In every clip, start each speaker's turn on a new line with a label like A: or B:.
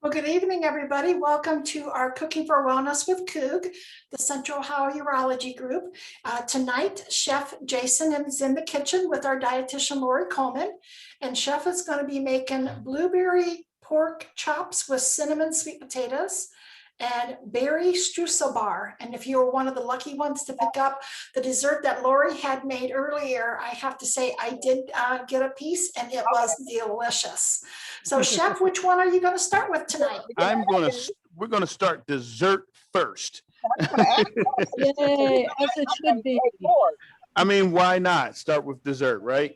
A: Well, good evening, everybody. Welcome to our Cooking for Wellness with COUG, the Central Ohio Urology Group. Tonight, Chef Jason is in the kitchen with our dietitian Laurie Coleman, and Chef is going to be making blueberry pork chops with cinnamon sweet potatoes and berry streusel bar. And if you were one of the lucky ones to pick up the dessert that Laurie had made earlier, I have to say I did get a piece and it was delicious. So Chef, which one are you going to start with tonight?
B: We're going to start dessert first.
C: Yay, as it should be.
B: I mean, why not start with dessert, right?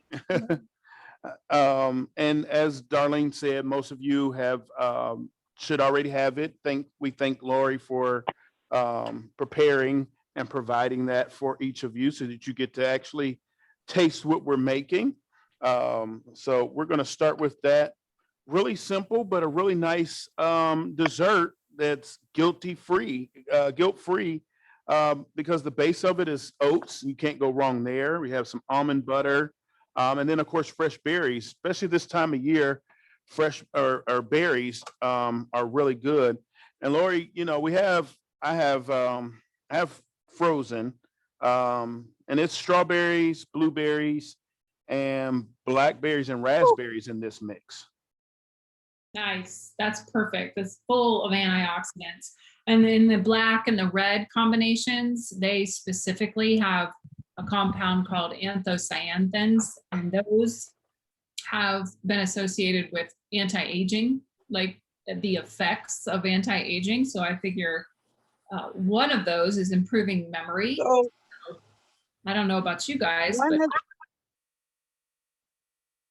B: And as Darlene said, most of you have should already have it. We thank Laurie for preparing and providing that for each of you so that you get to actually taste what we're making. So we're going to start with that. Really simple, but a really nice dessert that's guilt-free, because the base of it is oats. You can't go wrong there. We have some almond butter, and then of course fresh berries. Especially this time of year, fresh or berries are really good. And Laurie, you know, I have frozen, and it's strawberries, blueberries, and blackberries and raspberries in this mix.
D: Nice. That's perfect. It's full of antioxidants. And then the black and the red combinations, they specifically have a compound called anthocyanins, and those have been associated with anti-aging, like the effects of anti-aging. So I figure one of those is improving memory.
C: So,
D: I don't know about you guys, but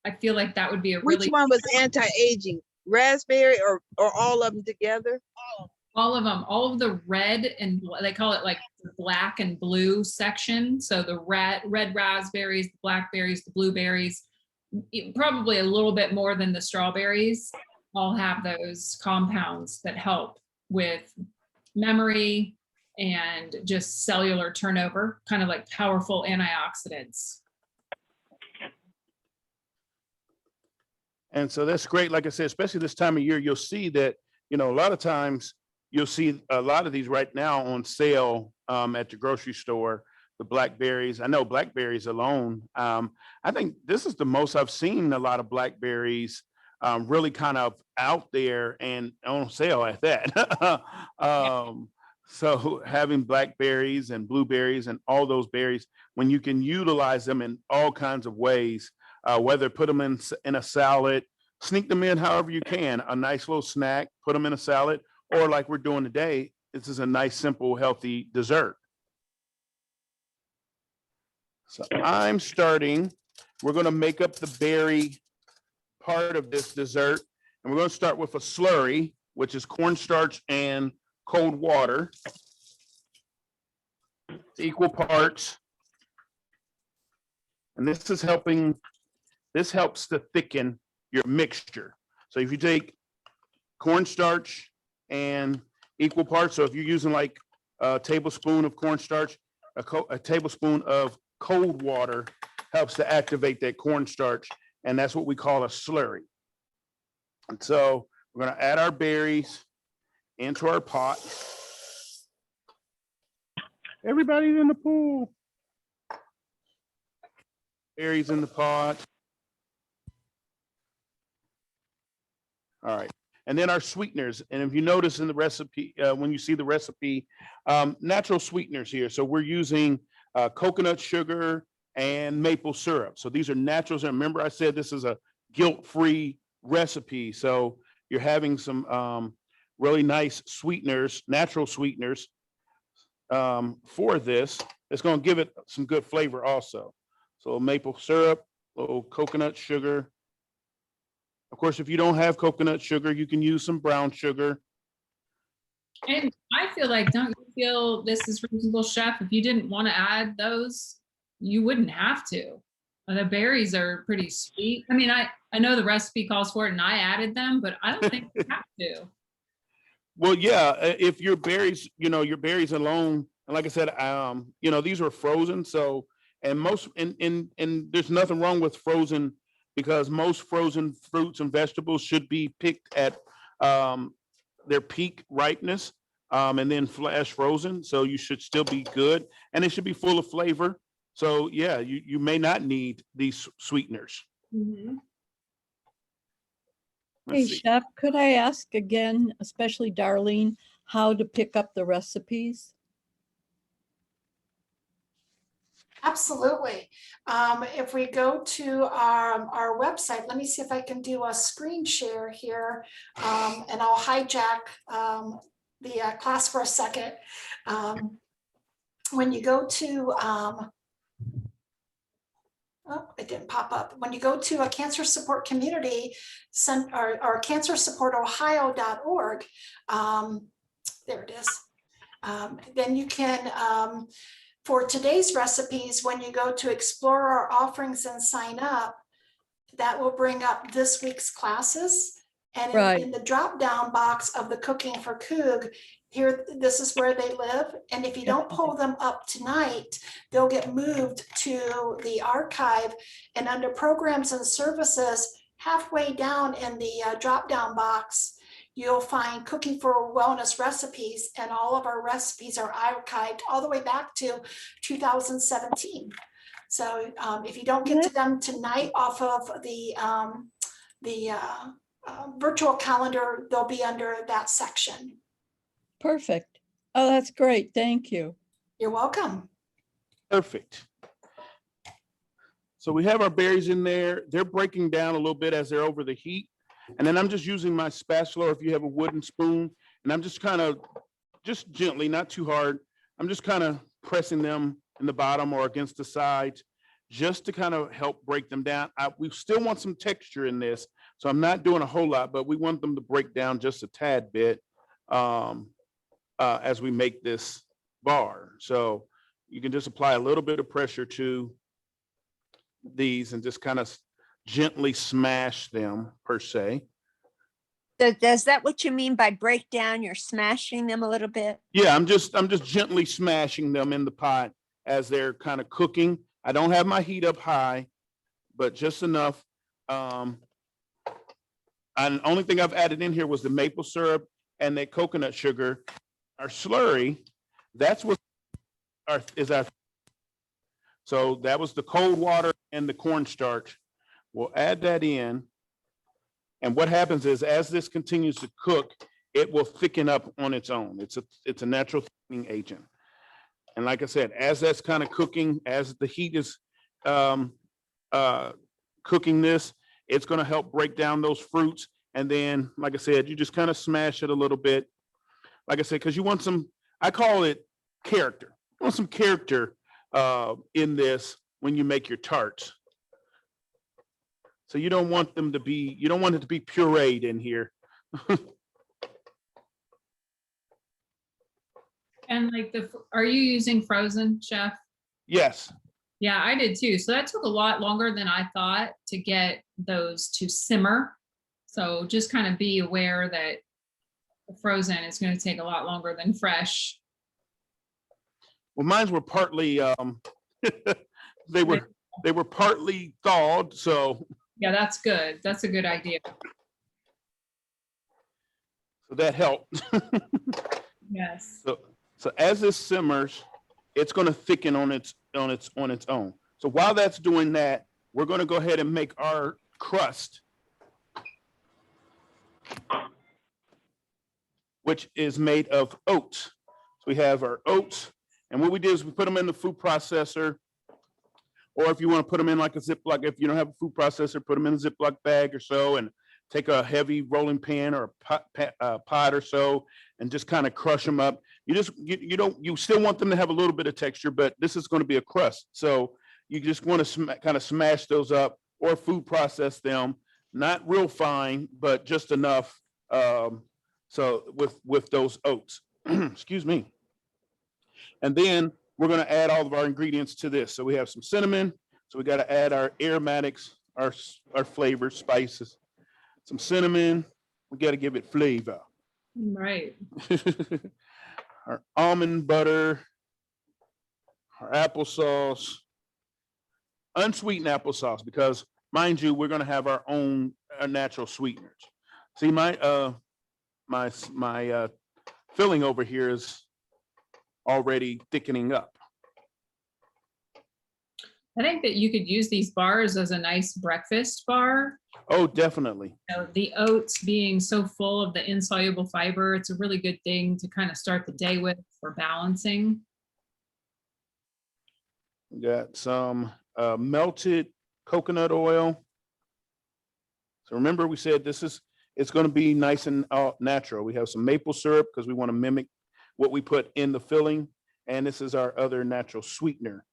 D: I feel like that would be a really—
C: which one was anti-aging? Raspberry or all of them together?
D: all of them, all of the red, and they call it like the black and blue section. So the red raspberries, the blackberries, the blueberries, probably a little bit more than the strawberries, all have those compounds that help with memory and just cellular turnover, kind of like powerful antioxidants.
B: And so that's great. Like I said, especially this time of year, you'll see that, you know, a lot of times you'll see a lot of these right now on sale at the grocery store, the blackberries. I know blackberries alone. I think this is the most I've seen a lot of blackberries really kind of out there and on sale at that. So having blackberries and blueberries and all those berries, when you can utilize them in all kinds of ways, whether put them in a salad, sneak them in however you can, a nice little snack, put them in a salad, or like we're doing today, this is a nice, simple, healthy dessert. So we're going to make up the berry part of this dessert, and we're going to start with a slurry, which is cornstarch and cold water, equal parts. And this helps to thicken your mixture. So if you take cornstarch and equal parts, so if you're using like a tablespoon of cornstarch, a tablespoon of cold water helps to activate that cornstarch, and that's what we call a slurry. And so we're going to add our berries into our pot. Everybody's in the pool. Berries in the pot. All right. And then our sweeteners. And if you notice in the recipe, when you see the recipe, natural sweeteners here. So we're using coconut sugar and maple syrup. So these are naturals. And remember, I said this is a guilt-free recipe. So you're having some really nice sweeteners, natural sweeteners for this. It's going to give it some good flavor also. So maple syrup, a little coconut sugar. Of course, if you don't have coconut sugar, you can use some brown sugar.
D: And I feel like, don't you feel this is reasonable, Chef? If you didn't want to add those, you wouldn't have to. The berries are pretty sweet. I mean, I know the recipe calls for it and I added them, but I don't think you have to.
B: Well, yeah, if your berries, your berries alone, and like I said, these are frozen. So, and there's nothing wrong with frozen, because most frozen fruits and vegetables should be picked at their peak ripeness, and then flash frozen. So you should still be good, and it should be full of flavor. So yeah, you may not need these sweeteners.
D: Mhm.
B: Let's
E: Hey,
B: see.
E: Chef, could I ask again, especially Darlene, how to pick up the recipes?
A: Absolutely. If we go to our website, let me see if I can do a screen share here, and I'll hijack the class for a second. When you go to, oh, it didn't pop up. When you go to a Cancer Support Community or cancersupportohio.org, there it is. Then you can, for today's recipes, when you go to explore our offerings and sign up, that will bring up this week's classes. And
E: Right.
A: in the drop-down box of the Cooking for COUG, here, this is where they live. And if you don't pull them up tonight, they'll get moved to the archive. And under Programs and Services, halfway down in the drop-down box, you'll find Cooking for Wellness recipes, and all of our recipes are archived all the way back to 2017. So if you don't get to them tonight off of the virtual calendar, they'll be under that section.
E: Perfect. Oh, that's great. Thank you.
A: You're welcome.
B: Perfect. So we have our berries in there. They're breaking down a little bit as they're over the heat. And then I'm just using my spatula, if you have a wooden spoon, and I'm just kind of, just gently, not too hard. I'm just kind of pressing them in the bottom or against the sides, just to kind of help break them down. We still want some texture in this, so I'm not doing a whole lot, but we want them to break down just a tad bit as we make this bar. So you can just apply a little bit of pressure to these and just kind of gently smash them, per se.
F: Does that what you mean by break down? You're smashing them a little bit?
B: Yeah, I'm just gently smashing them in the pot as they're kind of cooking. I don't have my heat up high, but just enough. And the only thing I've added in here was the maple syrup and the coconut sugar. Our slurry, that's what is our. So that was the cold water and the cornstarch. We'll add that in. And what happens is, as this continues to cook, it will thicken up on its own. It's a natural thickening agent. And like I said, as that's kind of cooking, as the heat is cooking this, it's going to help break down those fruits. And then, like I said, you just kind of smash it a little bit. Like I said, because you want some, I call it character. You want some character in this when you make your tarts. So you don't want them to be, you don't want it to be pureed in here.
D: And like are you using frozen, Chef?
B: Yes.
D: Yeah, I did too. So that took a lot longer than I thought to get those to simmer. So just kind of be aware that frozen is going to take a lot longer than fresh.
B: Well, mine were partly, they were partly thawed. So
D: Yeah, that's good. That's a good idea.
B: so that helped.
D: Yes.
B: So as this simmers, it's going to thicken on its own. So while that's doing that, we're going to go ahead and make our crust, which is made of oats. So we have our oats, and what we did is we put them in the food processor, or if you want to put them in like a Ziploc, if you don't have a food processor, put them in a Ziploc bag or so, and take a heavy rolling pan or a pot or so, and just kind of crush them up. You still want them to have a little bit of texture, but this is going to be a crust. So you just want to kind of smash those up or food process them, not real fine, but just enough. So with those oats, excuse me. And then we're going to add all of our ingredients to this. So we have some cinnamon. So we got to add our aromatics, our flavors, spices, some cinnamon. We got to give it flavor.
D: Right.
B: Our almond butter, our applesauce, unsweetened applesauce, because mind you, we're going to have our own natural sweeteners. See, my filling over here is already thickening up.
D: I think that you could use these bars as a nice breakfast bar.
B: Oh, definitely.
D: You know, the oats being so full of the insoluble fiber, it's a really good thing to kind of start the day with for balancing.
B: We got some melted coconut oil. So remember we said it's going to be nice and natural. We have some maple syrup because we want to mimic what we put in the filling. And this is our other natural sweetener.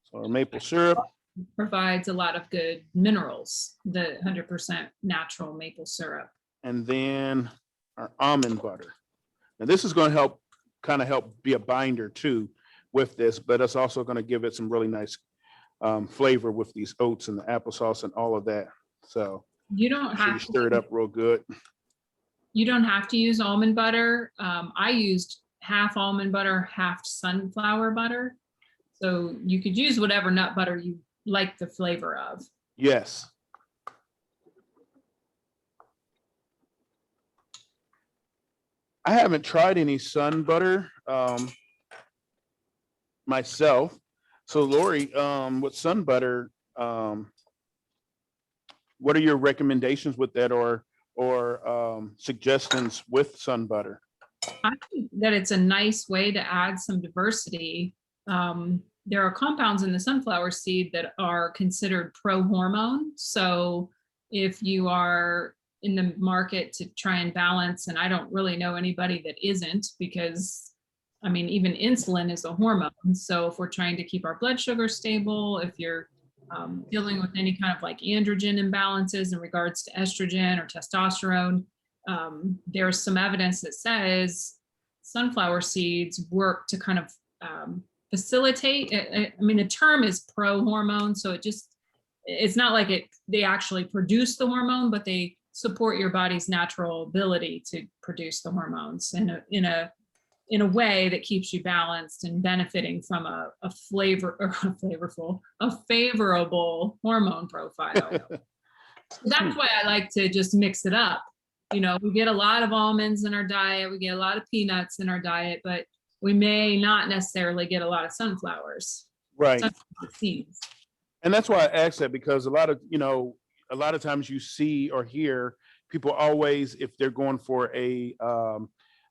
B: So our maple syrup.
D: Provides a lot of good minerals, the 100% natural maple syrup.
B: And then our almond butter. Now this is going to help be a binder too with this, but it's also going to give it some really nice flavor with these oats and the applesauce and all of that. So
D: You don't
B: you
D: have
B: stir it up real good.
D: You don't have to use almond butter. I used half almond butter, half sunflower butter. So you could use whatever nut butter you like the flavor of.
B: Yes. I haven't tried any sun butter myself. So Lori, with sun butter, what are your recommendations with that or suggestions with sun butter?
D: I think that it's a nice way to add some diversity. There are compounds in the sunflower seed that are considered pro-hormone. So if you are in the market to try and balance, and I don't really know anybody that isn't, because I mean, even insulin is a hormone. So if we're trying to keep our blood sugar stable, if you're dealing with any kind of like androgen imbalances in regards to estrogen or testosterone, there's some evidence that says sunflower seeds work to kind of facilitate. I mean, the term is pro-hormone, so it's not like they actually produce the hormone, but they support your body's natural ability to produce the hormones in a way that keeps you balanced and benefiting from a favorable hormone profile. That's why I like to just mix it up. You know, we get a lot of almonds in our diet, we get a lot of peanuts in our diet, but we may not necessarily get a lot of sunflowers.
B: Right.
D: Sunflower seeds.
B: And that's why I asked that, because a lot of times you see or hear people always, if they're going for a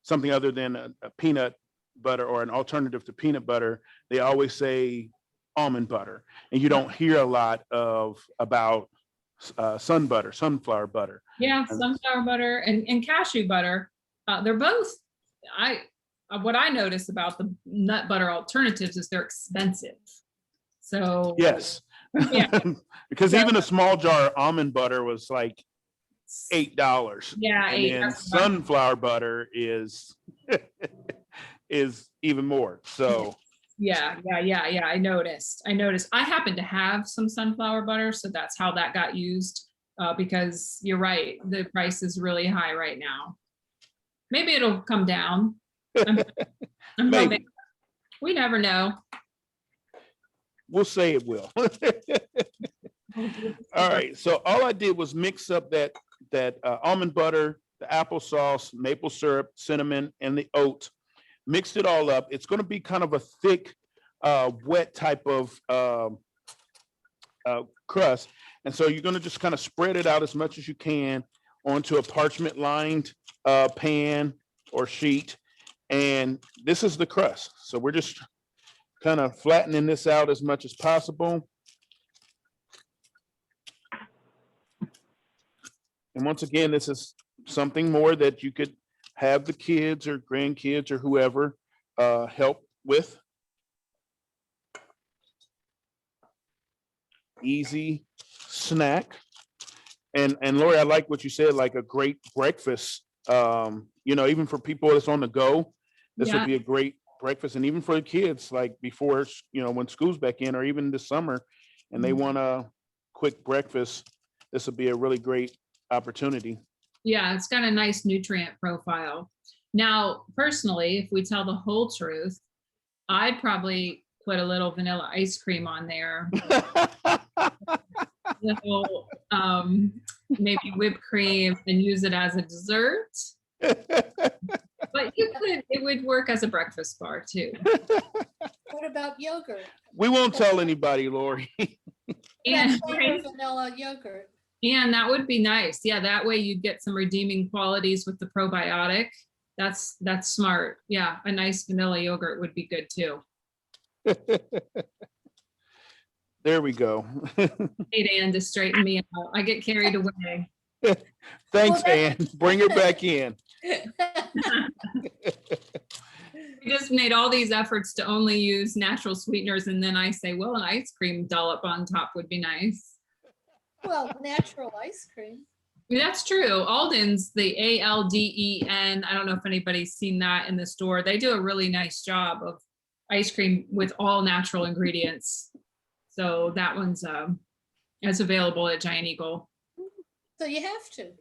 B: something other than a peanut butter or an alternative to peanut butter, they always say almond butter. And you don't hear a lot about sunflower butter.
D: Yeah, sunflower butter and cashew butter. They're both, what I notice about the nut butter alternatives is they're expensive. So
B: yes,
D: yeah.
B: because even a small jar of almond butter was like $8.
D: Yeah,
B: and then sunflower butter is even more. So
D: yeah. I noticed. I happen to have some sunflower butter, so that's how that got used. Because you're right, the price is really high right now. Maybe it'll come down. I'm
B: maybe.
D: We never know.
B: We'll say it will. All right. So all I did was mix up that almond butter, the applesauce, maple syrup, cinnamon, and the oat. Mixed it all up. It's going to be kind of a thick, wet type of crust. And so you're going to just kind of spread it out as much as you can onto a parchment lined pan or sheet. And this is the crust. So we're just kind of flattening this out as much as possible. And once again, this is something more that you could have the kids or grandkids or whoever help with. Easy snack. And Lori, I like what you said, like a great breakfast. Even for people that's on the go, this would be a great breakfast. And even for the kids, like before, when school's back in, or even this summer, and they want a quick breakfast, this would be a really great opportunity.
D: Yeah, it's got a nice nutrient profile. Now, personally, if we tell the whole truth, I'd probably put a little vanilla ice cream on there. Little maybe whipped cream and use it as a dessert. But it would work as a breakfast bar too.
G: What about yogurt?
B: We won't tell anybody, Lori.
D: And,
G: Plain vanilla yogurt.
D: and that would be nice. Yeah, that way you'd get some redeeming qualities with the probiotic. That's smart. Yeah, a nice vanilla yogurt would be good too.
B: There we go.
D: Hey, Ann, to straighten me out. I get carried away.
B: Thanks,
G: Well,
B: Ann. Bring her back in.
D: We just made all these efforts to only use natural sweeteners, and then I say, well, an ice cream dollop on top would be nice.
G: Well, natural ice cream.
D: That's true. Alden's, the ALDEN. I don't know if anybody's seen that in the store. They do a really nice job of ice cream with all natural ingredients. So that one's is available at Giant Eagle.
G: So you have to.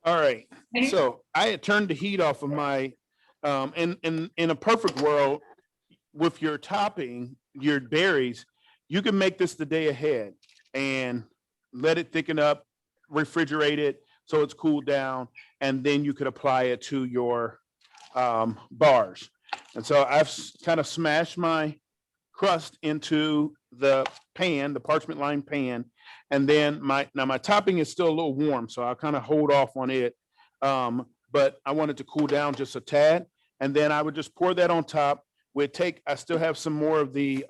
B: All right. So I had turned the heat off of my, in a perfect world, with your topping, your berries, you can make this the day ahead and let it thicken up, refrigerate it so it's cooled down, and then you could apply it to your bars. And so I've kind of smashed my crust into the pan, the parchment lined pan, and then my topping is still a little warm, so I'll kind of hold off on it. But I want it to cool down just a tad, and then I would just pour that on top. I still have some more of the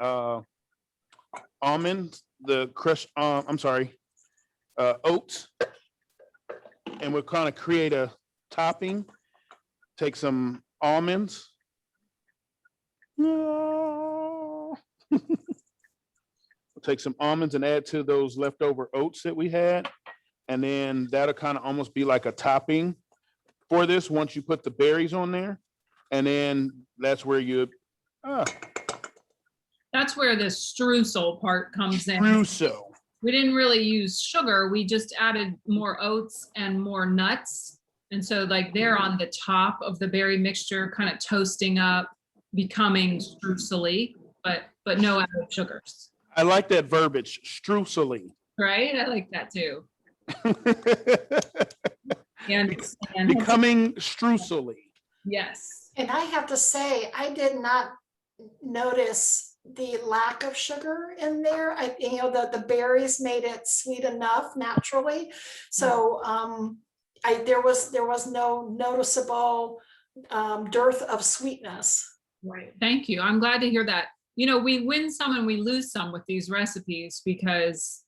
B: almonds, the crushed, oats, and we'll kind of create a topping. Take some almonds. Take some almonds and add to those leftover oats that we had. And then that'll kind of almost be like a topping for this once you put the berries on there. And then that's where
D: That's where the streusel part comes in.
B: Streusel.
D: We didn't really use sugar. We just added more oats and more nuts. And so like they're on the top of the berry mixture, kind of toasting up, becoming streusel-y, but no added sugars.
B: I like that verbiage, streusel-y.
D: Right? I like that too. And
B: Becoming streusel-y.
D: yes.
A: And I have to say, I did not notice the lack of sugar in there. The berries made it sweet enough naturally. So there was no noticeable dearth of sweetness.
D: Right. Thank you. I'm glad to hear that. We win some and we lose some with these recipes because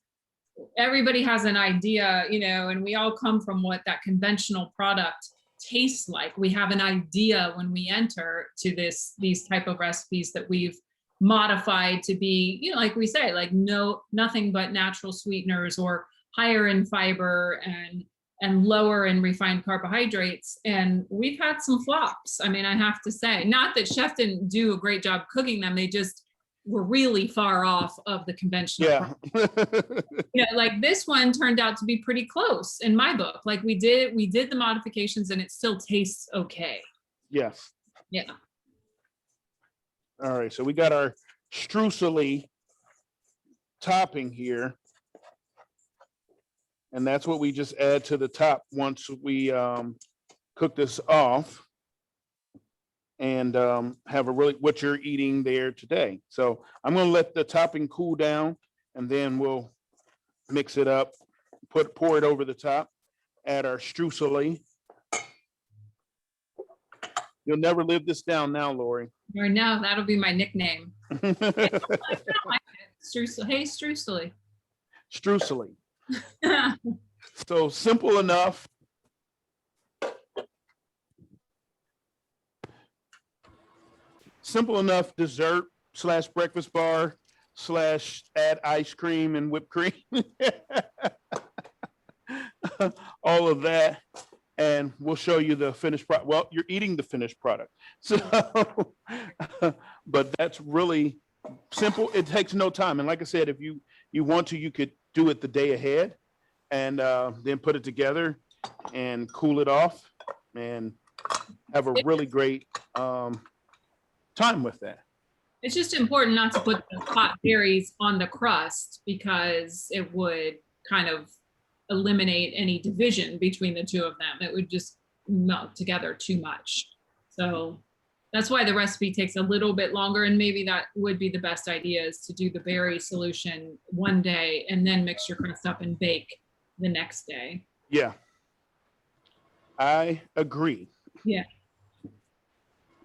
D: everybody has an idea, and we all come from what that conventional product tastes like. We have an idea when we enter to these type of recipes that we've modified to be, like we say, like nothing but natural sweeteners or higher in fiber and lower in refined carbohydrates. And we've had some flops. I mean, I have to say, not that chef didn't do a great job cooking them. They just were really far off of the conventional.
B: Yeah.
D: Like this one turned out to be pretty close in my book. Like we did the modifications and it still tastes okay.
B: Yes.
D: Yeah.
B: All right. So we got our streusel-y topping here. And that's what we just add to the top once we cook this off and have what you're eating there today. So I'm going to let the topping cool down and then we'll mix it up, pour it over the top, add our streusel-y. You'll never live this down now, Lori.
D: Or no, that'll be my nickname. Streusel. Hey, Streusel.
B: Streusel-y. So simple enough. Simple enough dessert / breakfast bar / add ice cream and whipped cream. All of that. And we'll show you the finished product. Well, you're eating the finished product. So, but that's really simple. It takes no time. And like I said, if you want to, you could do it the day ahead and then put it together and cool it off and have a really great time with that.
D: It's just important not to put the hot berries on the crust because it would kind of eliminate any division between the two of them. It would just melt together too much. So that's why the recipe takes a little bit longer, and maybe that would be the best idea, is to do the berry solution one day and then mix your crust up and bake the next day.
B: Yeah, I agree.
D: Yeah.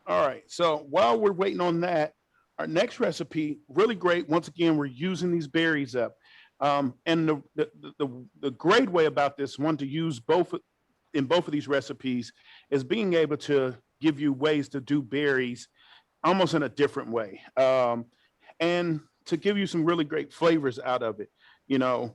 B: All right, so while we're waiting on that, our next recipe, really great. Once again, we're using these berries up. And the great way about this one to use both in both of these recipes is being able to give you ways to do berries almost in a different way. And to give you some really great flavors out of it, you know,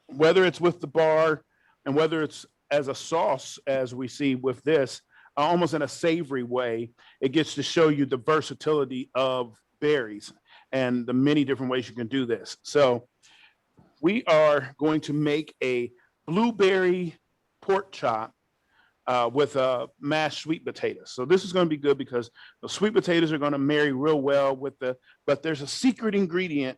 B: whether it's with the bar and whether it's as a sauce, as we see with this, almost in a savory way, it gets to show you the versatility of berries and the many different ways you can do this. So we are going to make a blueberry pork chop with mashed sweet potatoes. So this is going to be good because the sweet potatoes are going to marry real well with but there's a secret ingredient,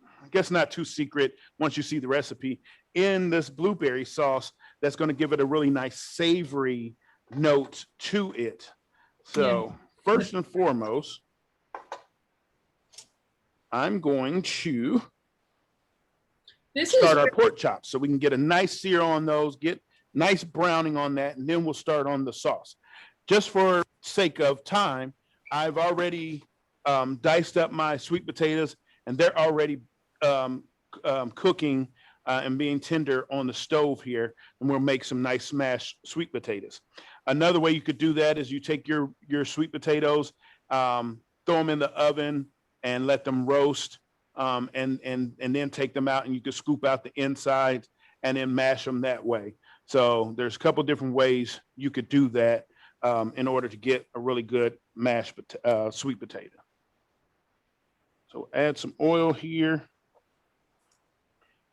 B: I guess not too secret once you see the recipe, in this blueberry sauce that's going to give it a really nice savory note to it. So first and foremost, I'm going to start our pork chops so we can get a nice sear on those, get nice browning on that, and then we'll start on the sauce. Just for sake of time, I've already diced up my sweet potatoes, and they're already cooking and being tender on the stove here, and we'll make some nice smashed sweet potatoes. Another way you could do that is you take your sweet potatoes, throw them in the oven and let them roast, and then take them out, and you can scoop out the inside and then mash them that way. So there's a couple different ways you could do that in order to get a really good mashed sweet potato. So add some oil here.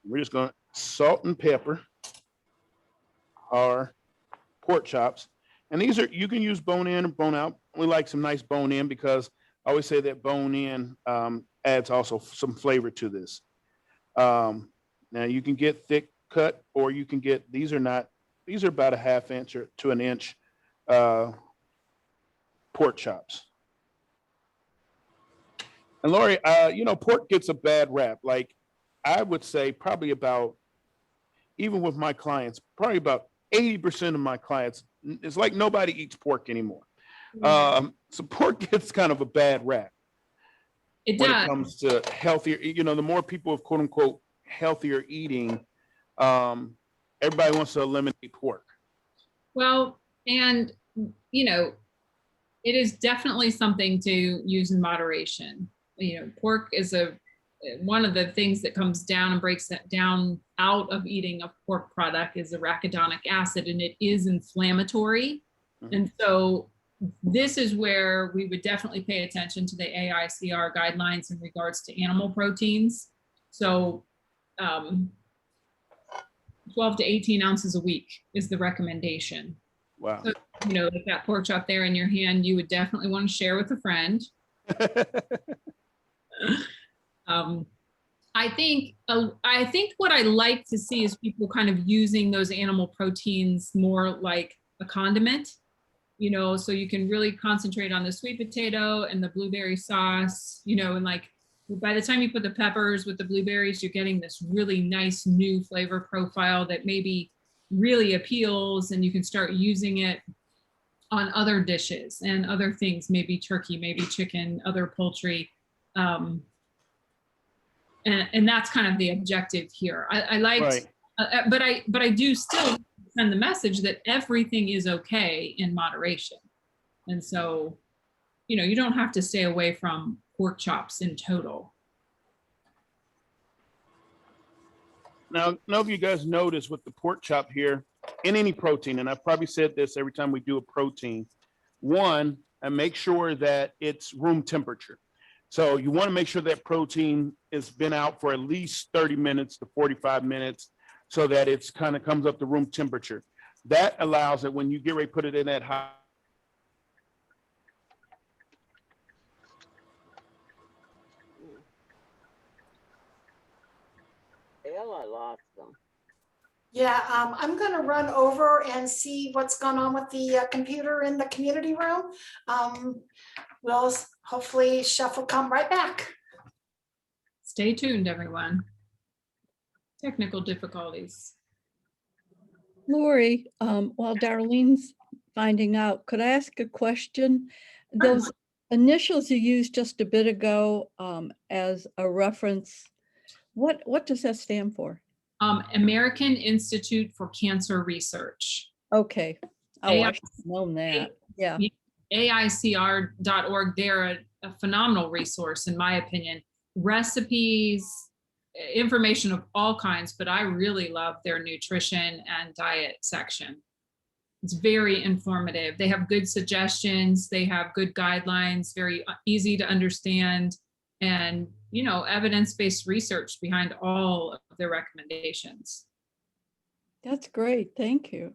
B: We're just going to salt and pepper our pork chops. And these are, you can use bone in or bone out. We like some nice bone in because I always say that bone in adds also some flavor to this. Now you can get thick cut, or you can get, these are about a 1/2 inch or to an inch pork chops. And Laurie, you know, pork gets a bad rap. Like I would say probably about, even with my clients, probably about 80% of my clients, it's like nobody eats pork anymore. So pork gets kind of a bad rap.
D: It
B: when
D: does.
B: It comes to healthier, you know, the more people of quote unquote healthier eating, everybody wants to eliminate pork.
D: Well, and you know, it is definitely something to use in moderation. You know, pork is one of the things that comes down and breaks that down out of eating a pork product is arachidonic acid, and it is inflammatory. Mm-hmm. And so this is where we would definitely pay attention to the AICR guidelines in regards to animal proteins. So 12 to 18 ounces a week is the recommendation.
B: Wow.
D: So, you know, with that pork chop there in your hand, you would definitely want to share with a friend. I think what I like to see is people kind of using those animal proteins more like a condiment, you know, so you can really concentrate on the sweet potato and the blueberry sauce, you know, and like by the time you put the peppers with the blueberries, you're getting this really nice new flavor profile that maybe really appeals, and you can start using it on other dishes and other things, maybe turkey, maybe chicken, other poultry. And that's kind of the objective here. I liked, right. But I do still send the message that everything is okay in moderation. And so, you know, you don't have to stay away from pork chops in total.
B: Now, none of you guys notice with the pork chop here, in any protein, and I've probably said this every time we do a protein, one, and make sure that it's room temperature. So you want to make sure that protein has been out for at least 30 minutes to 45 minutes so that it's kind of comes up to room temperature. That allows it when you get ready to put it in that hot.
C: Hell, I lost them.
A: Yeah, I'm gonna run over and see what's going on with the computer in the community room. We'll hopefully Chef will come right back.
D: Stay tuned, everyone. Technical difficulties.
E: Lori, while Darlene's finding out, could I ask a question? Those initials you used just a bit ago as a reference, what does that stand for?
D: American Institute for Cancer Research.
E: Okay. Oh,
D: AI
E: I should have known that. Yeah.
D: AICR.org. They're a phenomenal resource, in my opinion. Recipes, information of all kinds, but I really love their nutrition and diet section. It's very informative. They have good suggestions. They have good guidelines, very easy to understand, and, you know, evidence-based research behind all of their recommendations.
E: That's great. Thank you.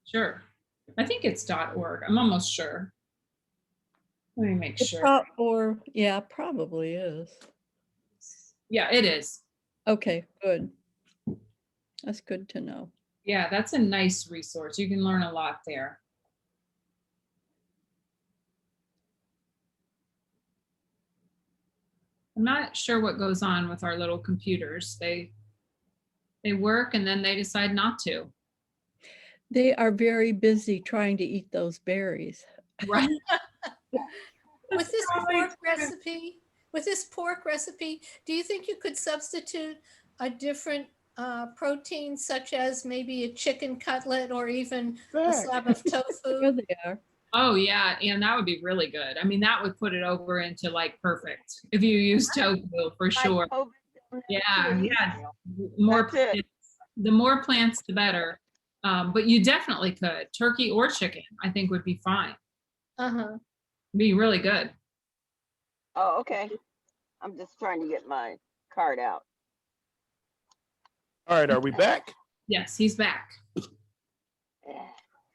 D: Sure. I think it's .org. I'm almost sure. Let me make
E: It's
D: sure.
E: or yeah, probably is.
D: Yeah, it is.
E: Okay, good. That's good to know.
D: Yeah, that's a nice resource. You can learn a lot there. I'm not sure what goes on with our little computers. They work and then they decide not to.
E: They are very busy trying to eat those berries.
D: Right.
G: With this pork recipe, do you think you could substitute a different protein, such as maybe a chicken cutlet or even a slab of
E: There
G: tofu?
E: they are.
D: Oh yeah, and that would be really good. I mean, that would put it over into like perfect if you use tofu for sure. Yeah, yeah. More
C: That's it.
D: plants, the more plants, the better. But you definitely could. Turkey or chicken, I think would be fine.
G: Uh-huh.
D: Be really good.
H: Oh, okay. I'm just trying to get my card out.
B: All right, are we back?
D: Yes, he's back.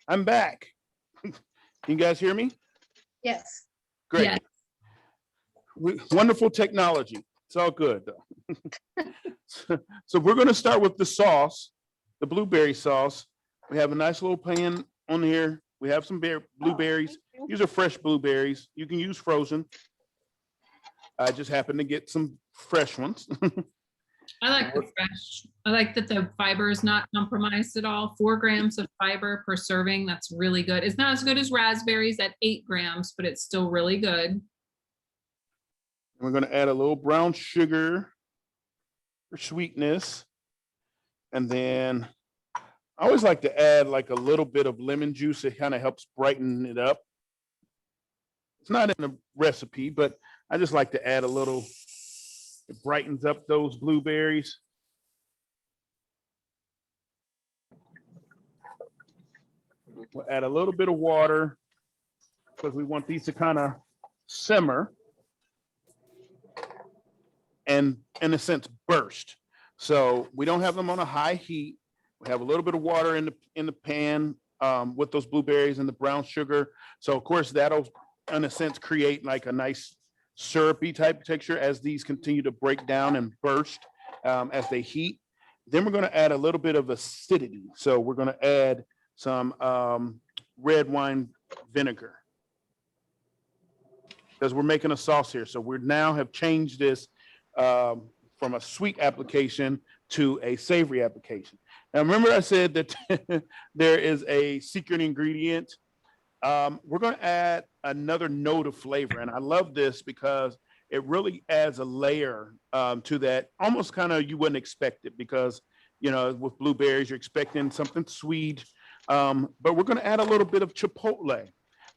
B: I'm back. Can you guys hear me?
G: Yes.
B: Great.
D: Yes.
B: Wonderful technology. It's all good though. So we're going to start with the sauce, the blueberry sauce. We have a nice little pan on here. We have some blueberries. These are fresh blueberries. You can use frozen. I just happened to get some fresh ones.
D: I like the fresh. I like that the fiber is not compromised at all. 4 grams of fiber per serving. That's really good. It's not as good as raspberries at 8 grams, but it's still really good.
B: We're going to add a little brown sugar for sweetness. And then I always like to add like a little bit of lemon juice. It kind of helps brighten it up. It's not in the recipe, but I just like to add a little. It brightens up those blueberries. We'll add a little bit of water because we want these to kind of simmer and, in a sense, burst. So we don't have them on a high heat. We have a little bit of water in the pan with those blueberries and the brown sugar. So of course that'll, in a sense, create like a nice syrupy type texture as these continue to break down and burst as they heat. Then we're going to add a little bit of acidity. So we're going to add some red wine vinegar because we're making a sauce here. So we now have changed this from a sweet application to a savory application. Now, remember I said that there is a secret ingredient. We're going to add another note of flavor. And I love this because it really adds a layer to that, almost kind of you wouldn't expect it because, you know, with blueberries, you're expecting something sweet. But we're going to add a little bit of chipotle.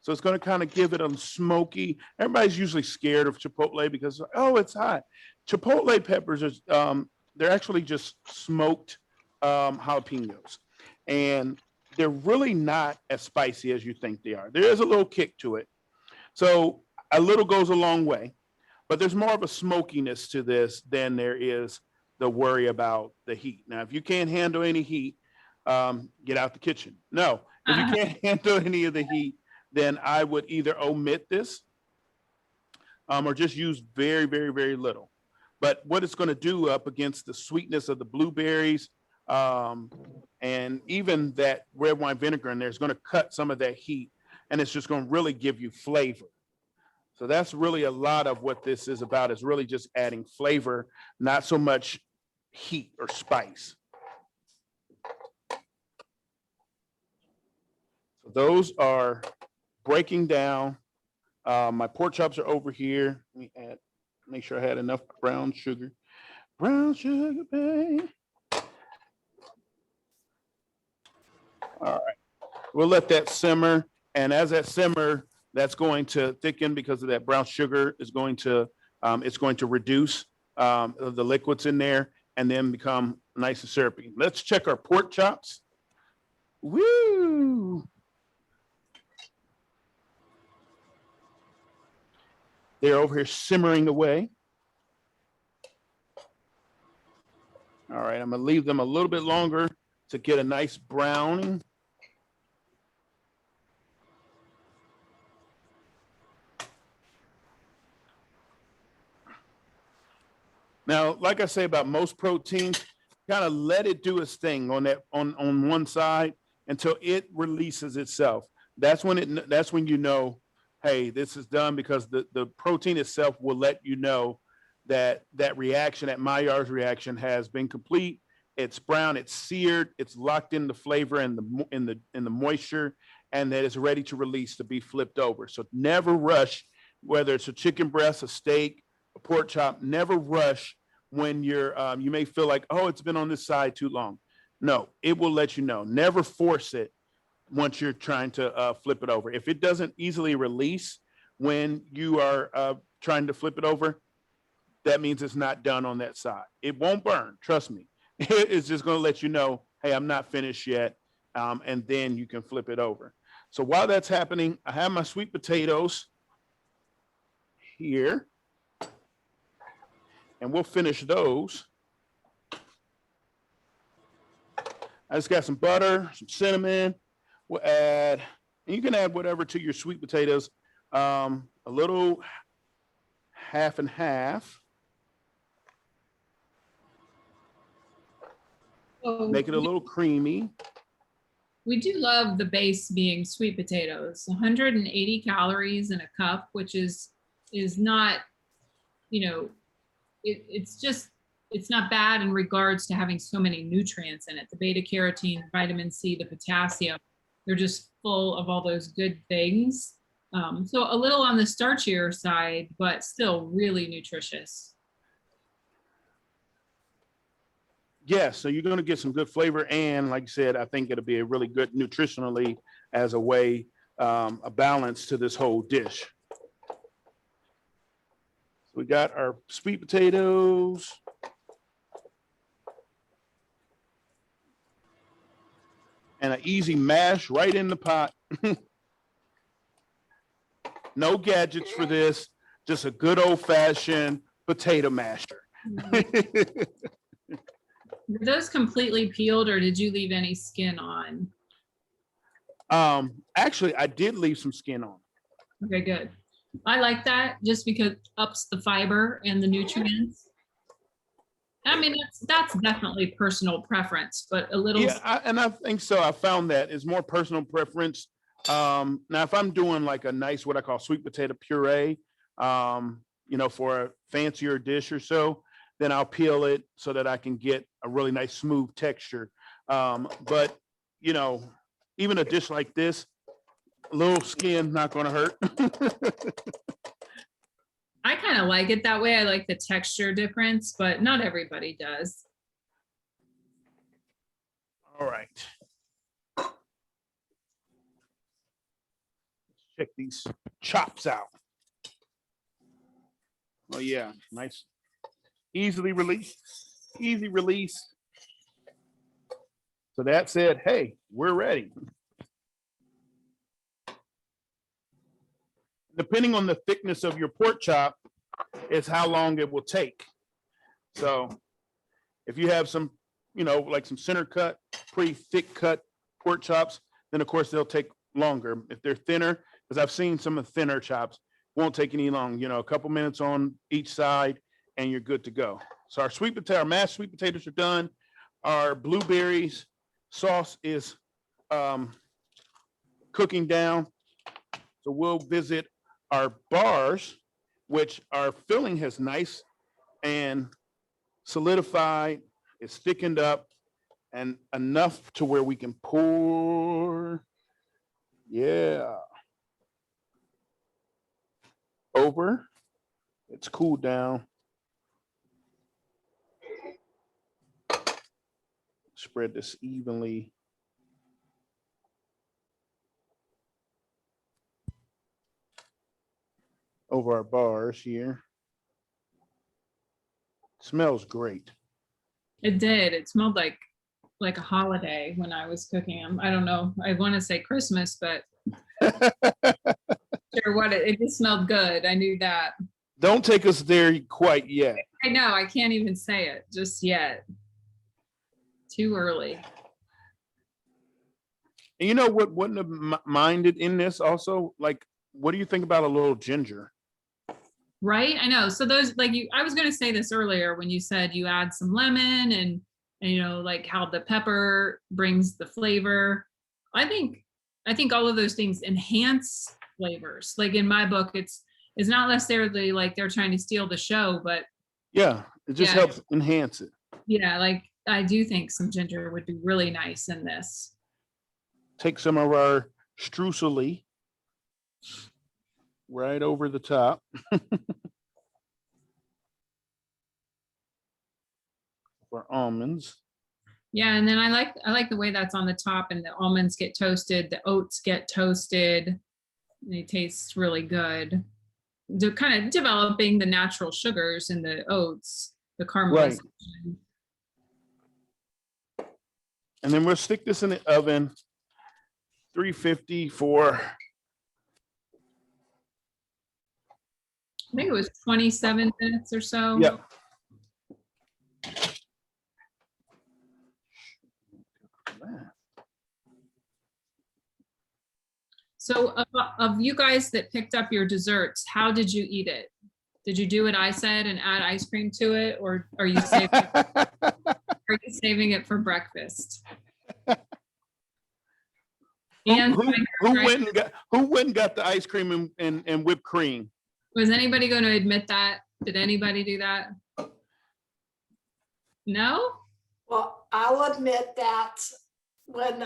B: So it's going to kind of give it a smoky. Everybody's usually scared of chipotle because, oh, it's hot. Chipotle peppers are, they're actually just smoked jalapenos. And they're really not as spicy as you think they are. There is a little kick to it. So a little goes a long way, but there's more of a smokiness to this than there is the worry about the heat. Now, if you can't handle any heat, get out the kitchen. No, if you can't handle any of the heat, then I would either omit this or just use very, very, very little. But what it's going to do up against the sweetness of the blueberries, And even that red wine vinegar in there is going to cut some of that heat, and it's just going to really give you flavor. So that's really a lot of what this is about, is really just adding flavor, not so much heat or spice. So those are breaking down. My pork chops are over here. Let me add, make sure I had enough brown sugar. Brown sugar, babe. All right, we'll let that simmer. And as that simmer, that's going to thicken because of that brown sugar is going to, it's going to reduce the liquids in there and then become nice and syrupy. Let's check our pork chops. Woo! They're over here simmering away. All right, I'm gonna leave them a little bit longer to get a nice browning. Now, like I say about most proteins, kind of let it do its thing on that on one side until it releases itself. That's when you know, hey, this is done, because the protein itself will let you know that that reaction, that Maillard's reaction, has been complete. It's brown, it's seared, it's locked in the flavor and the moisture, and that it's ready to release, to be flipped over. So never rush, whether it's a chicken breast, a steak, a pork chop. Never rush when you're you may feel like, oh, it's been on this side too long. No, it will let you know. Never force it once you're trying to flip it over. If it doesn't easily release when you are trying to flip it over, that means it's not done on that side. It won't burn, trust me. It's just going to let you know, hey, I'm not finished yet, and then you can flip it over. So while that's happening, I have my sweet potatoes here, and we'll finish those. I just got some butter, some cinnamon. We'll add, and you can add whatever to your sweet potatoes, a little half and half.
D: So
B: Make it a little creamy.
D: we do love the base being sweet potatoes. 180 calories in a cup, which is not, you know, it's not bad in regards to having so many nutrients in it. The beta carotene, vitamin C, the potassium, they're just full of all those good things. So a little on the starchier side, but still really nutritious.
B: Yeah, so you're going to get some good flavor, and like I said, I think it'll be a really good nutritionally as a way, a balance to this whole dish. So we got our sweet potatoes. And an easy mash right in the pot. No gadgets for this, just a good old-fashioned potato masher.
D: Were those completely peeled, or did you leave any skin on?
B: Actually, I did leave some skin on.
D: Okay, good. I like that just because it ups the fiber and the nutrients. I mean, that's definitely personal preference, but a little.
B: Yeah, I think so. I found that is more personal preference. Now, if I'm doing like a nice, what I call sweet potato puree, you know, for a fancier dish or so, then I'll peel it so that I can get a really nice smooth texture. But, you know, even a dish like this, a little skin not going to hurt.
D: I kind of like it that way. I like the texture difference, but not everybody does.
B: All right. Let's check these chops out. Oh yeah, nice. Easily released, easy release. So that said, hey, we're ready. Depending on the thickness of your pork chop is how long it will take. So if you have some, you know, like some center cut, pretty thick cut pork chops, then of course they'll take longer. If they're thinner, because I've seen some of the thinner chops, won't take any long, you know, a couple minutes on each side and you're good to go. So our mashed sweet potatoes are done. our blueberries sauce is cooking down. So we'll visit our bars, which our filling has nice and solidified. It's thickened up and enough to where we can pour. Yeah. Over. It's cooled down. Spread this evenly. Over our bars here. Smells great.
D: It did. It smelled like a holiday when I was cooking them. I don't know. I want to say Christmas, but sure what it just smelled good. I knew that.
B: Don't take us there quite yet.
D: I know. I can't even say it just yet. Too early.
B: And you know what wouldn't have minded in this also? Like, what do you think about a little ginger?
D: Right? I know. So those I was going to say this earlier when you said you add some lemon and you know, like how the pepper brings the flavor. I think all of those things enhance flavors. Like in my book, it's not necessarily like they're trying to steal the show, but
B: yeah, it just helps enhance it.
D: Yeah, like I do think some ginger would be really nice in this.
B: Take some of our Streusel right over the top. For almonds.
D: Yeah, and then I like the way that's on the top, and the almonds get toasted, the oats get toasted. They taste really good. Kind of developing the natural sugars in the oats, the caramelization.
B: Right. And then we'll stick this in the oven, 350 for,
D: I think it was 27 minutes or so.
B: Yep.
D: So of you guys that picked up your desserts, how did you eat it? Did you do what I said and add ice cream to it, or are you saving it for breakfast? And
B: who went and got the ice cream and whipped cream?
D: Was anybody going to admit that? Did anybody do that? No?
A: Well, I'll admit that when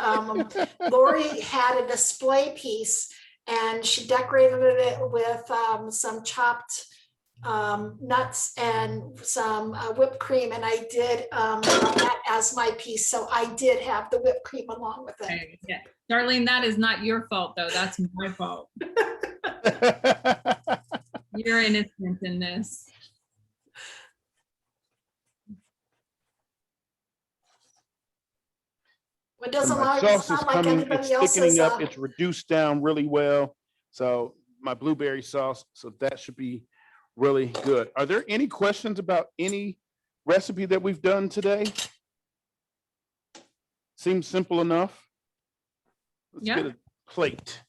A: Lori had a display piece and she decorated it with some chopped nuts and some whipped cream, and I did that as my piece. So I did have the whipped cream along with it.
D: Okay, yeah. Darlene, that is not your fault though. That's my fault. You're innocent in this.
A: It doesn't
B: my
A: like,
B: sauce is
A: not like
B: coming,
A: anybody
B: it's
A: else's.
B: thickening up, it's reduced down really well. So my blueberry sauce, so that should be really good. Are there any questions about any recipe that we've done today? Seems simple enough. Let's get a plate.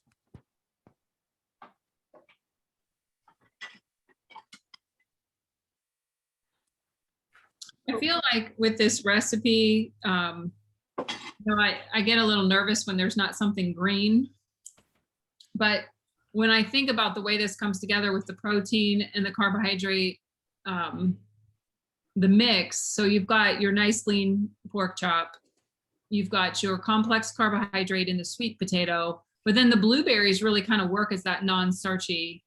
D: I feel like with this recipe, you know, I get a little nervous when there's not something green. But when I think about the way this comes together with the protein and the carbohydrate, the mix, so you've got your nice lean pork chop, you've got your complex carbohydrate in the sweet potato, but then the blueberries really kind of work as that non-starchy,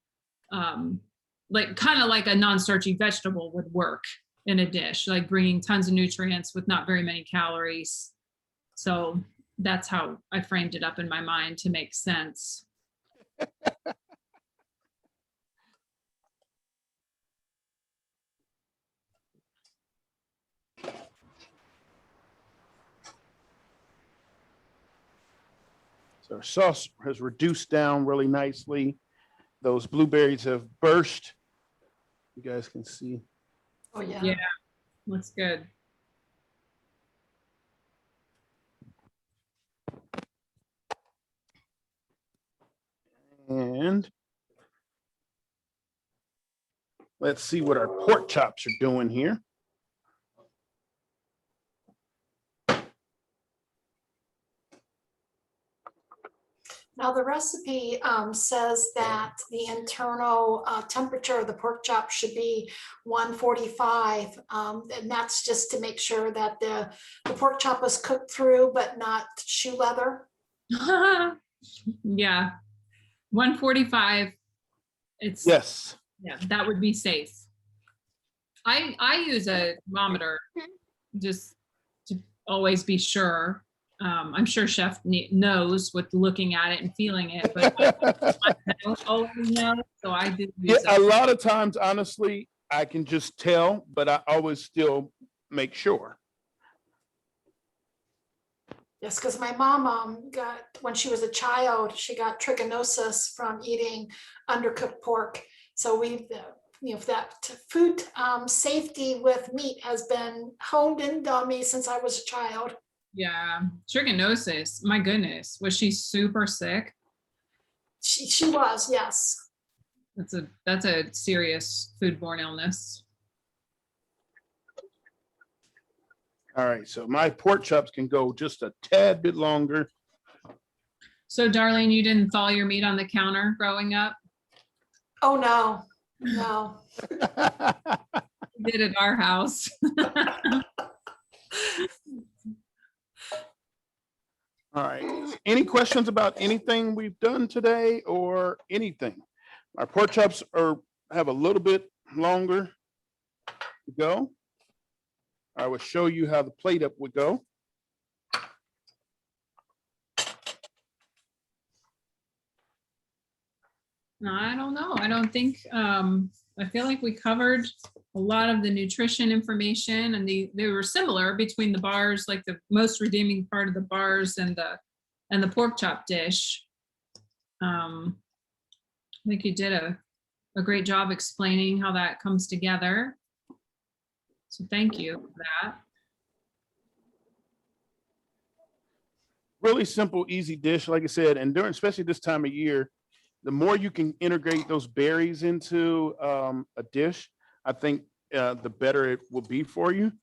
D: like kind of like a non-starchy vegetable would work in a dish, like bringing tons of nutrients with not very many calories. So that's how I framed it up in my mind to make sense.
B: So our sauce has reduced down really nicely. Those blueberries have burst. You guys can see.
A: Oh yeah.
D: Yeah, looks good.
B: And let's see what our pork chops are doing here.
A: Now, the recipe says that the internal temperature of the pork chop should be 145. And that's just to make sure that the pork chop is cooked through, but not shoe leather.
D: Yeah, 145. It's,
B: Yes.
D: yeah, that would be safe. I use a thermometer just to always be sure. I'm sure Chef knows with looking at it and feeling it, but I don't always know, so I do
B: Yeah,
D: use
B: a
D: it.
B: lot of times, honestly, I can just tell, but I always still make sure.
A: Yes, because my mom got, when she was a child, she got trichinosis from eating undercooked pork. So we've, that food safety with meat has been honed in on me since I was a child.
D: Yeah, trichinosis. My goodness, was she super sick?
A: She was, yes.
D: That's a serious foodborne illness.
B: All right, so my pork chops can go just a tad bit longer.
D: So, Darlene, you didn't thaw your meat on the counter growing up?
A: Oh, no, no.
D: We did at our house.
B: All right, any questions about anything we've done today or anything? Our pork chops have a little bit longer to go. I will show you how the plate up would go.
D: I don't know. I don't think, I feel like we covered a lot of the nutrition information, and they were similar between the bars, like the most redeeming part of the bars and the pork chop dish. I think you did a great job explaining how that comes together. So thank you for that.
B: Really simple, easy dish, like I said, and especially this time of year, the more you can integrate those berries into a dish, I think the better it will be for you.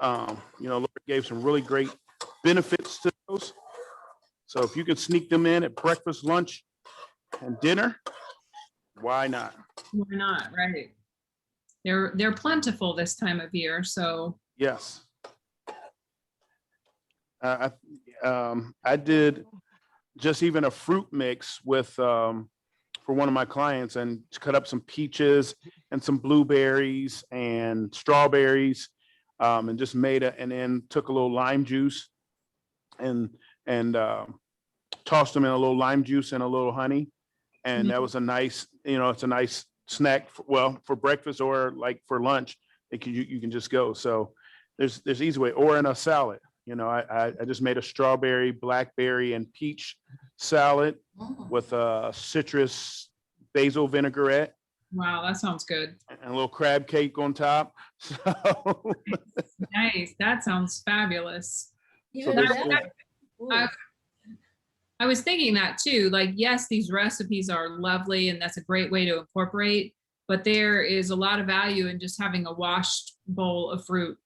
B: Laura gave some really great benefits to those. So if you can sneak them in at breakfast, lunch, and dinner, why not?
D: Why not, right? They're plentiful this time of year, so.
B: Yes. I did just even a fruit mix with for one of my clients, and cut up some peaches and some blueberries and strawberries, and just and then took a little lime juice and tossed them in a little lime juice and a little honey, and that was a nice, it's a nice snack for breakfast or like for lunch. You can just go. So there's easy way, or in a salad. I just made a strawberry, blackberry, and peach salad with a citrus basil vinaigrette.
D: Wow, that sounds good.
B: And a little crab cake on top. So,
D: Nice. That sounds fabulous.
E: You
B: So
E: know,
B: there's-
E: that-
D: I- I was thinking that too, like, yes, these recipes are lovely and that's a great way to incorporate, but there is a lot of value in just having a washed bowl of fruit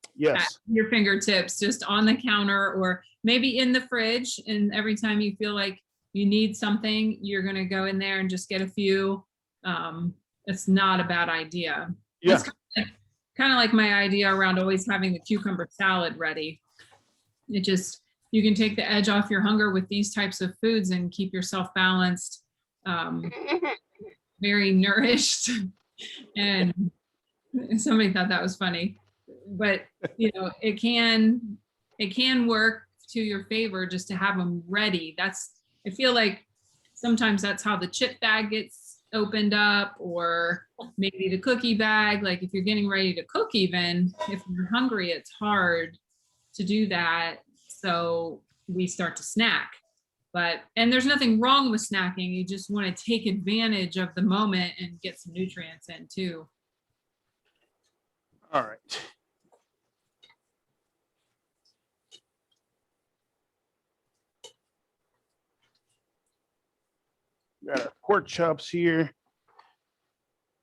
D: at
B: yes,
D: your fingertips, just on the counter or maybe in the fridge. And every time you feel like you need something, you're going to go in there and just get a few. It's not a bad idea.
B: yeah,
D: It's kind of like my idea around always having the cucumber salad ready. You can take the edge off your hunger with these types of foods and keep yourself balanced, very nourished. And somebody thought that was funny, but it can work to your favor just to have them ready. I feel like sometimes that's how the chip bag gets opened up, or maybe the cookie bag. Like if you're getting ready to cook, even if you're hungry, it's hard to do that. So we start to snack. And there's nothing wrong with snacking. You just want to take advantage of the moment and get some nutrients in too.
B: all right. Got our pork chops here,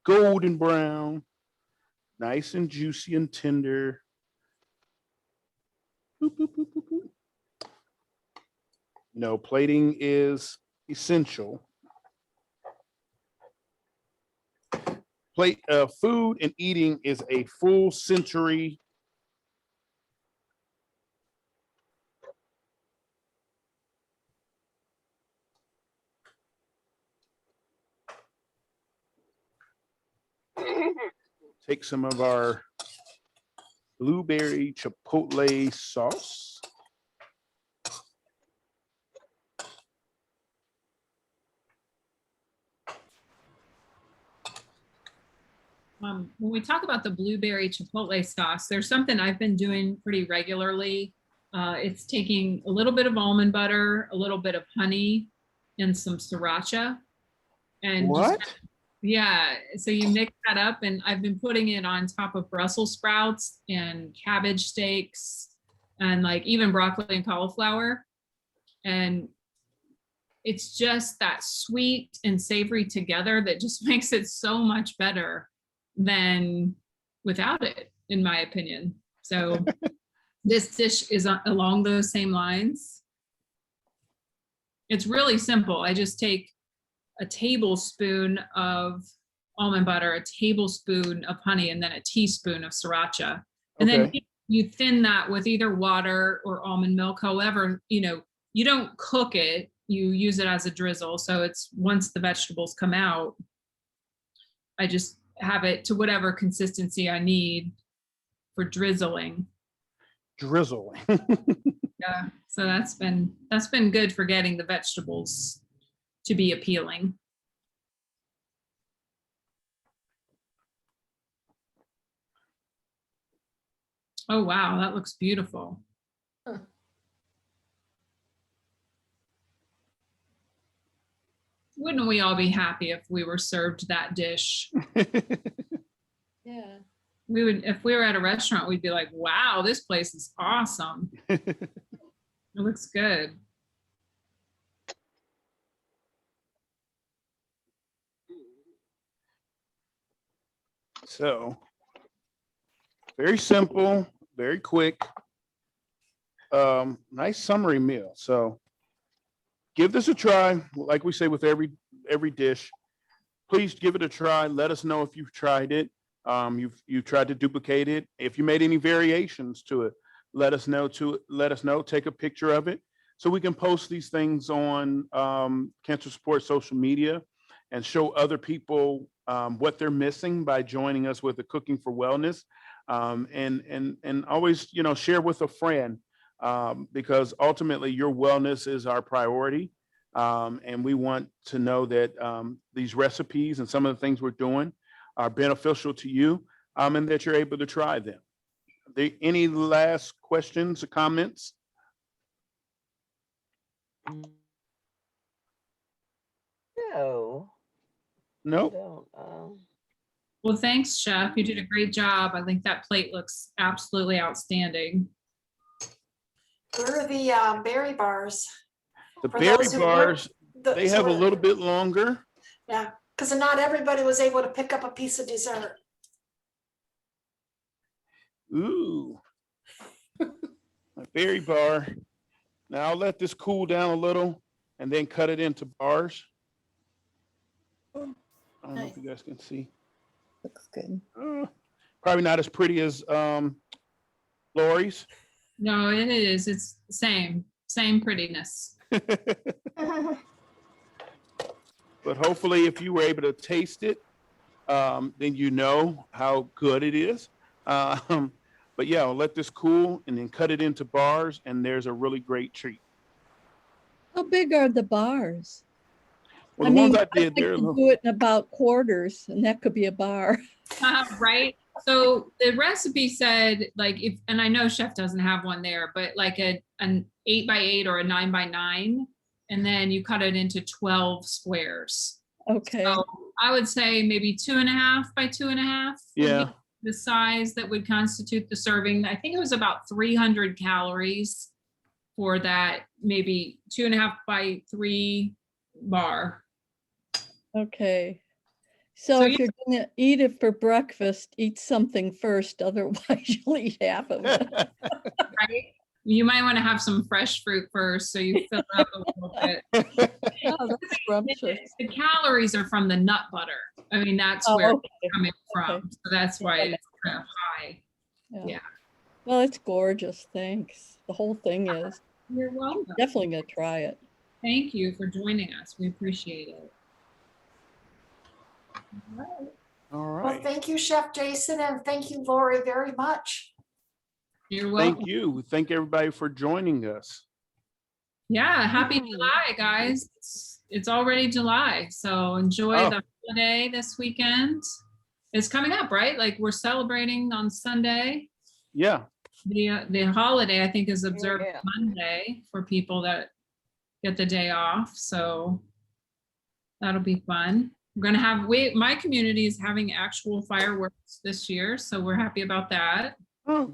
B: golden brown, nice and juicy and tender. Boop, boop, boop, boop, boop. Plating is essential. Food and eating is a full century. Take some of our blueberry chipotle sauce.
D: When we talk about the blueberry chipotle sauce, there's something I've been doing pretty regularly. It's taking a little bit of almond butter, a little bit of honey, and some sriracha. And
B: What?
D: yeah, so you mix that up, and I've been putting it on top of Brussels sprouts and cabbage steaks and like even broccoli and cauliflower. And it's just that sweet and savory together that just makes it so much better than without it, in my opinion. So this dish is along those same lines. It's really simple. I just take a tablespoon of almond butter, a tablespoon of honey, and then a teaspoon of sriracha. And then you thin that with either water or almond milk. However, you don't cook it, you use it as a drizzle. So it's once the vegetables come out, I just have it to whatever consistency I need for drizzling.
B: Drizzle.
D: Yeah, so that's been good for getting the vegetables to be appealing. Oh wow, that looks beautiful.
G: Huh.
D: Wouldn't we all be happy if we were served that dish?
G: Yeah.
D: We would, if we were at a restaurant, we'd be like, wow, this place is awesome. It looks good.
B: So, very simple, very quick, nice summary meal. So give this a try. Like we say with every dish, please give it a try. Let us know if you've tried it. You've tried to duplicate it. If you made any variations to it, let us know. Take a picture of it so we can post these things on Cancer Support social media and show other people what they're missing by joining us with the Cooking for Wellness. And always, share with a friend because ultimately your wellness is our priority. And we want to know that these recipes and some of the things we're doing are beneficial to you and that you're able to try them. Any last questions or comments?
H: No.
B: Nope.
H: Don't.
D: Well, thanks, Chef. You did a great job. I think that plate looks absolutely outstanding.
A: Where are the berry bars?
B: The
A: For
B: berry
A: those who
B: bars, they have a
A: so-
B: little bit longer.
A: Yeah, because not everybody was able to pick up a piece of dessert.
B: Ooh. A berry bar. Now I'll let this cool down a little and then cut it into bars. I don't know if you guys can see.
F: Looks good.
B: Probably not as pretty as Laurie's.
D: No, it is. It's same prettiness.
B: But hopefully if you were able to taste it, then you know how good it is. But yeah, I'll let this cool and then cut it into bars, and there's a really great treat.
E: How big are the bars?
B: Well, the ones I
E: I
B: did, they're a
E: could
B: little,
E: do it in about quarters, and that could be a bar.
D: Right? So the recipe said and I know Chef doesn't have one there, but like an 8x8 or a 9x9, and then you cut it into 12 squares.
E: Okay.
D: So I would say maybe 2.5 by 2.5.
B: yeah.
D: The size that would constitute the serving. I think it was about 300 calories for that, maybe 2.5 by 3 bar.
E: Okay. So
D: So
E: if you're gonna eat it for breakfast, eat something first, otherwise you'll eat half of it.
D: Right? You might want to have some fresh fruit first, so you fill it up a little bit.
E: Oh, scrumptious.
D: The calories are from the nut butter. I mean, that's
E: Oh,
D: where
E: okay.
D: it's coming from.
E: okay.
D: So that's why it's kind of high. Yeah.
E: Well, it's gorgeous. Thanks. The whole thing is.
D: You're welcome.
E: Definitely gonna try it.
D: Thank you for joining us. We appreciate it.
B: All
A: Well,
B: right.
A: thank you, Chef Jason, and thank you, Lori, very much.
D: You're welcome.
B: Thank you. Thank everybody for joining us.
D: Yeah, happy
C: Mhm.
D: July, guys. It's already July, so enjoy
B: Oh.
D: the holiday this weekend. It's coming up, right? Like we're celebrating on Sunday.
B: Yeah.
D: The holiday, I think, is observed
H: Yeah.
D: Monday for people that get the day off. So that'll be fun. We're gonna have my community is having actual fireworks this year, so we're happy about that.
B: Oh,